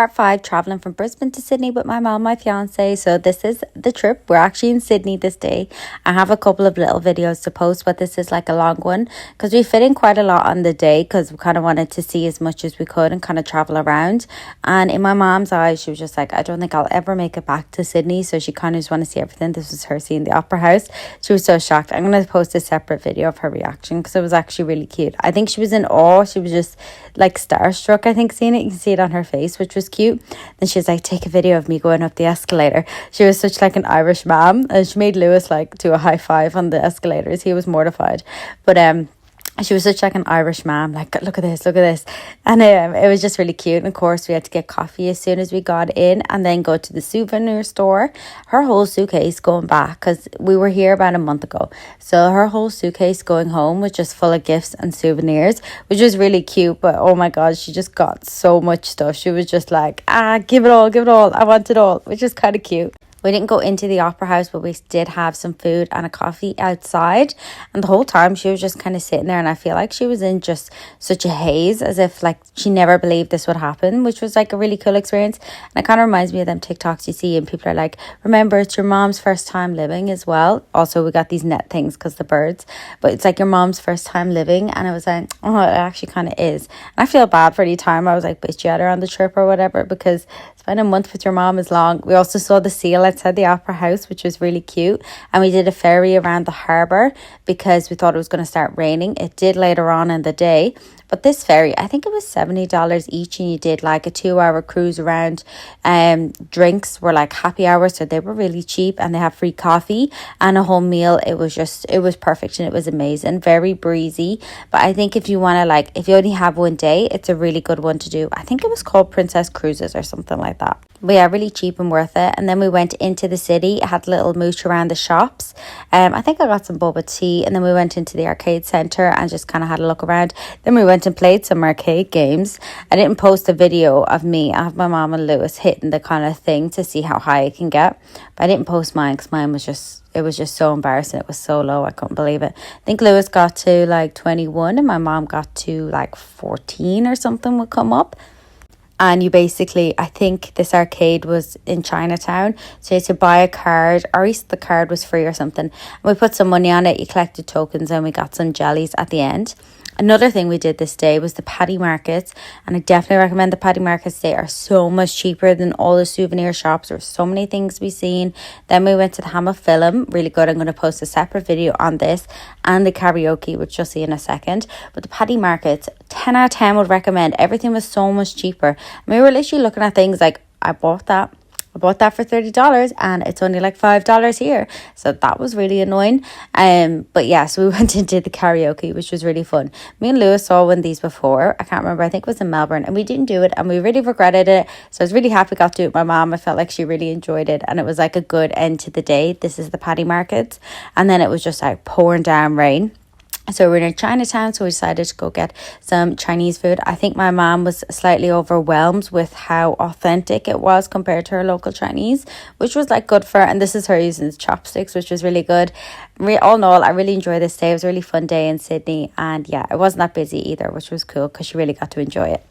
part 5, traveling from Brisbane to Sydney with my mom, my fiance. So this is the trip. We're actually in Sydney this day. I have a couple of little videos to post, but this is like a long one because we fit in quite a lot on the day because we kind of wanted to see as much as we could and kind of travel around. And in my mom's eyes, she was just like, I don't think I'll ever make it back to Sydney. So she kind of just wanted to see everything. This was her seeing the Opera House. She was so shocked. I'm going to post a separate video of her reaction because it was actually really cute. I think she was in awe. She was just like starstruck, I think, seeing it. You can see it on her face, which was cute. Then she was like, take a video of me going up the escalator. She was such like an Irish mom, and she made Lewis like do a high five on the escalators. He was mortified, but she was such like an Irish mom, like, look at this. And it was just really cute. And of course, we had to get coffee as soon as we got in and then go to the souvenir store. Her whole suitcase going back, because we were here about a month ago. So her whole suitcase going home was just full of gifts and souvenirs, which was really cute. But oh my God, she just got so much stuff. She was just like, give it all. I want it all, which is kind of cute. We didn't go into the Opera House, but we did have some food and a coffee outside. And the whole time she was just kind of sitting there, and I feel like she was in just such a haze, as if like she never believed this would happen, which was like a really cool experience. And it kind of reminds me of them TikToks you see, and people are like, remember, it's your mom's first time living as well. Also, we got these net things because the birds, but it's like your mom's first time living. And I was like, oh, it actually kind of is. And I feel bad for any time I was like bitchy at her on the trip or whatever, because spending a month with your mom is long. We also saw the seal outside the Opera House, which was really cute, and we did a ferry around the harbour because we thought it was going to start raining. It did later on in the day, but this ferry, I think it was $70 each, and you did like a 2-hour cruise around. Drinks were like happy hours, so they were really cheap, and they have free coffee and a whole meal. It was perfect, and it was amazing, very breezy. But I think if you want to, like, if you only have one day, it's a really good one to do. I think it was called Princess Cruises or something like that. But yeah, really cheap and worth it. And then we went into the city, had a little mooch around the shops. I think I got some boba tea, and then we went into the arcade centre and just kind of had a look around. Then we went and played some arcade games. I didn't post a video of me. I have my mom and Lewis hitting the kind of thing to see how high it can get. But I didn't post mine because mine was just, it was just so embarrassing. It was so low. I couldn't believe it. I think Lewis got to like 21 and my mom got to like 14 or something would come up. And you basically, I think this arcade was in Chinatown. So you had to buy a card, or at least the card was free or something. And we put some money on it, you collected tokens, and we got some jellies at the end. Another thing we did this day was the paddy markets, and I definitely recommend the paddy markets. They are so much cheaper than all the souvenir shops. There were so many things we seen. Then we went to the Hammer Film, really good. I'm going to post a separate video on this, and the karaoke, which you'll see in a second. But the paddy markets, 10 out of 10 would recommend. Everything was so much cheaper. And we were literally looking at things like, I bought that for $30 and it's only like $5 here. So that was really annoying. But yeah, so we went and did the karaoke, which was really fun. Me and Lewis saw one of these before. I can't remember. I think it was in Melbourne, and we didn't do it, and we really regretted it. So I was really happy we got to do it with my mom. I felt like she really enjoyed it, and it was like a good end to the day. This is the paddy markets. And then it was just like pouring down rain. So we're in Chinatown, so we decided to go get some Chinese food. I think my mom was slightly overwhelmed with how authentic it was compared to her local Chinese, which was like good for her. And this is her using chopsticks, which was really good. All in all, I really enjoyed this day. It was a really fun day in Sydney. And yeah, it wasn't that busy either, which was cool because she really got to enjoy it.